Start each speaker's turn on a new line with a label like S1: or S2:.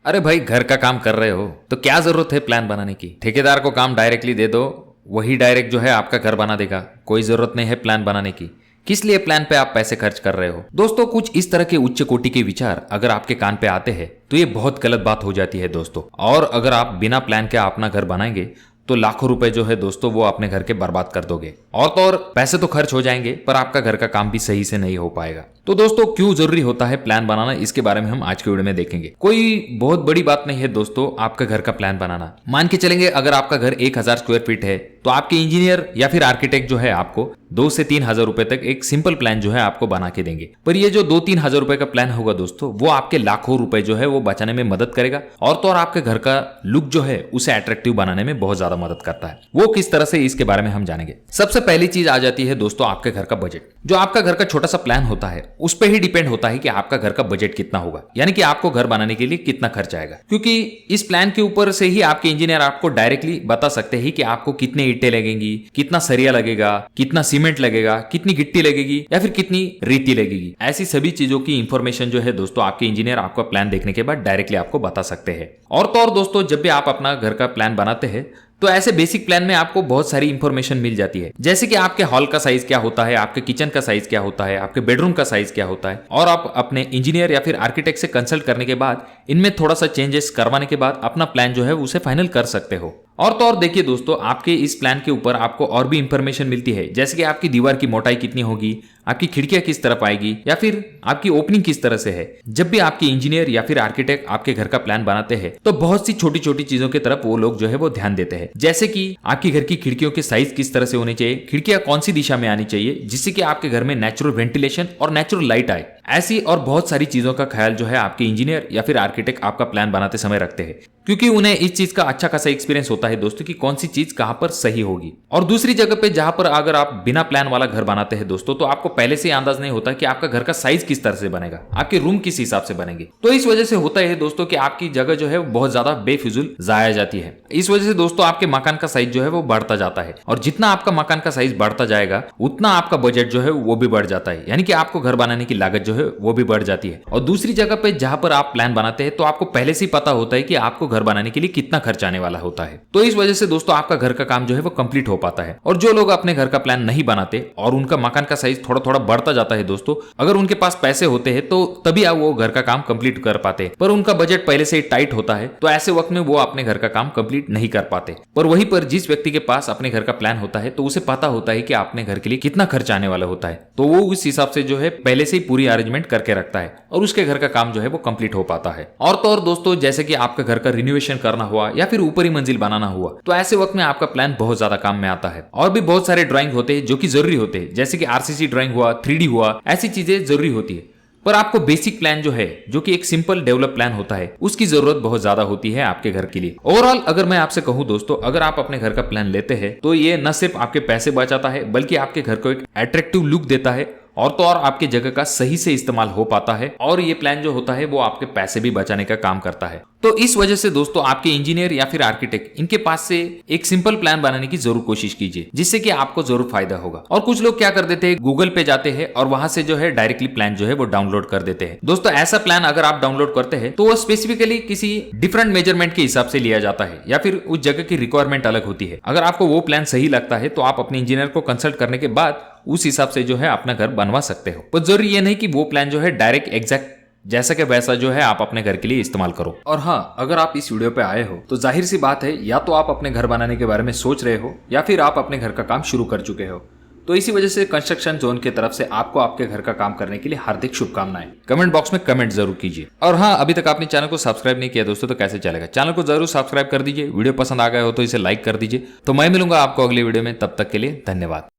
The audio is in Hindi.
S1: अरे भाई, घर का काम कर रहे हो तो क्या जरूरत है प्लान बनाने की। ठेकेदार को काम डायरेक्टली दे दो, वही डायरेक्ट जो है आपका घर बना देगा। कोई जरूरत नहीं है प्लान बनाने की। किस लिए प्लान पे आप पैसे खर्च कर रहे हो। दोस्तों, कुछ इस तरह के उच्च कोटि के विचार अगर आपके कान पे आते हैं तो ये बहुत गलत बात हो जाती है दोस्तों। और अगर आप बिना प्लान के अपना घर बनाएंगे तो लाखों रुपए जो है दोस्तों वो अपने घर के बर्बाद कर दोगे। और तो और पैसे तो खर्च हो जाएंगे पर आपका घर का काम भी सही से नहीं हो पाएगा। तो दोस्तों, क्यों जरूरी होता है प्लान बनाना, इसके बारे में हम आज के वीडियो में देखेंगे। कोई बहुत बड़ी बात नहीं है दोस्तों आपका घर का प्लान बनाना। मान के चलेंगे अगर आपका घर 1000 स्क्वायर फीट है तो आपके इंजीनियर या फिर आर्किटेक्ट जो है आपको 2 से 3 हजार रुपए तक एक सिंपल प्लान जो है आपको बना के देंगे। पर ये जो 2-3 हजार रुपए का प्लान होगा दोस्तों, वो आपके लाखों रुपए जो है वो बचाने में मदद करेगा। और तो और आपके घर का लुक जो है उसे अट्रैक्टिव बनाने में बहुत ज्यादा मदद करता है। वो किस तरह से, इसके बारे में हम जानेंगे। सबसे पहली चीज आ जाती है दोस्तों आपके घर का बजट। जो आपका घर का छोटा सा प्लान होता है उस पर ही डिपेंड होता है कि आपका घर का बजट कितना होगा, यानी कि आपको घर बनाने के लिए कितना खर्च आएगा। क्योंकि इस प्लान के ऊपर से ही आपके इंजीनियर आपको डायरेक्टली बता सकते हैं कि आपको कितने ईंटें लगेंगी, कितना सरिया लगेगा, कितना सीमेंट लगेगा, कितनी गिट्टी लगेगी या फिर कितनी रेती लगेगी। ऐसी सभी चीजों की इंफॉर्मेशन जो है दोस्तों आपके इंजीनियर आपका प्लान देखने के बाद डायरेक्टली आपको बता सकते हैं। और तो और दोस्तों, जब भी आप अपना घर का प्लान बनाते हैं तो ऐसे बेसिक प्लान में आपको बहुत सारी इंफॉर्मेशन मिल जाती है, जैसे कि आपके हॉल का साइज क्या होता है, आपके किचन का साइज क्या होता है, आपके बेडरूम का साइज क्या होता है। और आप अपने इंजीनियर या फिर आर्किटेक्ट से कंसल्ट करने के बाद इनमें थोड़ा सा चेंजेस करवाने के बाद अपना प्लान जो है उसे फाइनल कर सकते हो। और तो और देखिए दोस्तों, आपके इस प्लान के ऊपर आपको और भी इंफॉर्मेशन मिलती है, जैसे कि आपकी दीवार की मोटाई कितनी होगी, आपकी खिड़कियां किस तरफ आएगी या फिर आपकी ओपनिंग किस तरह से है। जब भी आपके इंजीनियर या फिर आर्किटेक्ट आपके घर का प्लान बनाते हैं तो बहुत सी छोटी छोटी चीजों की तरफ वो लोग जो है वो ध्यान देते हैं, जैसे कि आपकी घर की खिड़कियों के साइज किस तरह से होने चाहिए, खिड़कियां कौन सी दिशा में आनी चाहिए जिससे कि आपके घर में नेचुरल वेंटिलेशन और नेचुरल लाइट आए। ऐसी और बहुत सारी चीजों का ख्याल जो है आपके इंजीनियर या फिर आर्किटेक्ट आपका प्लान बनाते समय रखते हैं, क्योंकि उन्हें इस चीज का अच्छा खासा एक्सपीरियंस होता है दोस्तों कि कौन सी चीज कहां पर सही होगी। और दूसरी जगह पे जहां पर अगर आप बिना प्लान वाला घर बनाते हैं दोस्तों, तो आपको पहले से अंदाज नहीं होता कि आपका घर का साइज किस तरह से बनेगा, आपके रूम किस हिसाब से बनेंगे। तो इस वजह से होता है दोस्तों कि आपकी जगह जो है वो बहुत ज्यादा बेफिजूल जाया जाती है। इस वजह से दोस्तों आपके मकान का साइज जो है वो बढ़ता जाता है, और जितना आपका मकान का साइज बढ़ता जाएगा उतना आपका बजट जो है वो भी बढ़ जाता है, यानी कि आपको घर बनाने की लागत जो है वो भी बढ़ जाती है। और दूसरी जगह पे जहां पर आप प्लान बनाते हैं तो आपको पहले से ही पता होता है कि आपको घर बनाने के लिए कितना खर्च आने वाला होता है। तो इस वजह से दोस्तों आपका घर का काम जो है वो कंप्लीट हो पाता है। और जो लोग अपने घर का प्लान नहीं बनाते और उनका मकान का साइज थोड़ा थोड़ा बढ़ता जाता है दोस्तों, अगर उनके पास पैसे होते हैं तो तभी आप वो घर का काम कंप्लीट कर पाते हैं, पर उनका बजट पहले से ही टाइट होता है तो ऐसे वक्त में वो अपने घर का काम कंप्लीट नहीं कर पाते। पर वहीं पर जिस व्यक्ति के पास अपने घर का प्लान होता है तो उसे पता होता है कि अपने घर के लिए कितना खर्च आने वाला होता है, तो वो उस हिसाब से जो है पहले से ही पूरी अरेंजमेंट करके रखता है और उसके घर का काम जो है वो कंप्लीट हो पाता है। और तो और दोस्तों, जैसे कि आपका घर का रिनोवेशन करना हुआ या फिर ऊपरी मंजिल बनाना हुआ, तो ऐसे वक्त में आपका प्लान बहुत ज्यादा काम में आता है। और भी बहुत सारे ड्राइंग होते हैं जो कि जरूरी होते हैं, जैसे कि आरसीसी ड्राइंग हुआ, 3D हुआ, ऐसी चीजें जरूरी होती है। पर आपको बेसिक प्लान जो है, जो कि एक सिंपल डेवलप प्लान होता है, उसकी जरूरत बहुत ज्यादा होती है आपके घर के लिए। ओवरऑल अगर मैं आपसे कहूं दोस्तों, अगर आप अपने घर का प्लान लेते हैं तो ये न सिर्फ आपके पैसे बचाता है बल्कि आपके घर को एक अट्रैक्टिव लुक देता है, और तो और आपकी जगह का सही से इस्तेमाल हो पाता है। और ये प्लान जो होता है वो आपके पैसे भी बचाने का काम करता है। तो इस वजह से दोस्तों आपके इंजीनियर या फिर आर्किटेक्ट इनके पास से एक सिंपल प्लान बनाने की जरूर कोशिश कीजिए, जिससे कि आपको जरूर फायदा होगा। और कुछ लोग क्या कर देते हैं, गूगल पे जाते हैं और वहां से जो है डायरेक्टली प्लान जो है वो डाउनलोड कर देते हैं। दोस्तों, ऐसा प्लान अगर आप डाउनलोड करते हैं तो वो स्पेसिफिकली किसी डिफरेंट मेजरमेंट के हिसाब से लिया जाता है या फिर उस जगह की रिक्वायरमेंट अलग होती है। अगर आपको वो प्लान सही लगता है तो आप अपने इंजीनियर को कंसल्ट करने के बाद उस हिसाब से जो है अपना घर बनवा सकते हो। पर जरूरी ये नहीं कि वो प्लान जो है डायरेक्ट एग्जैक्ट जैसा कि वैसा जो है आप अपने घर के लिए इस्तेमाल करो। और हाँ, अगर आप इस वीडियो पे आए हो तो जाहिर सी बात है, या तो आप अपने घर बनाने के बारे में सोच रहे हो या फिर आप अपने घर का काम शुरू कर चुके हो। तो इसी वजह से कंस्ट्रक्शन जोन की तरफ से आपको आपके घर का काम करने के लिए हार्दिक शुभकामनाएं। कमेंट बॉक्स में कमेंट जरूर कीजिए। और हाँ, अभी तक आपने चैनल को सब्सक्राइब नहीं किया दोस्तों तो कैसे चलेगा, चैनल को जरूर सब्सक्राइब कर दीजिए। वीडियो पसंद आ गया हो तो इसे लाइक कर दीजिए। तो मैं मिलूंगा आपको अगली वीडियो में, तब तक के लिए धन्यवाद।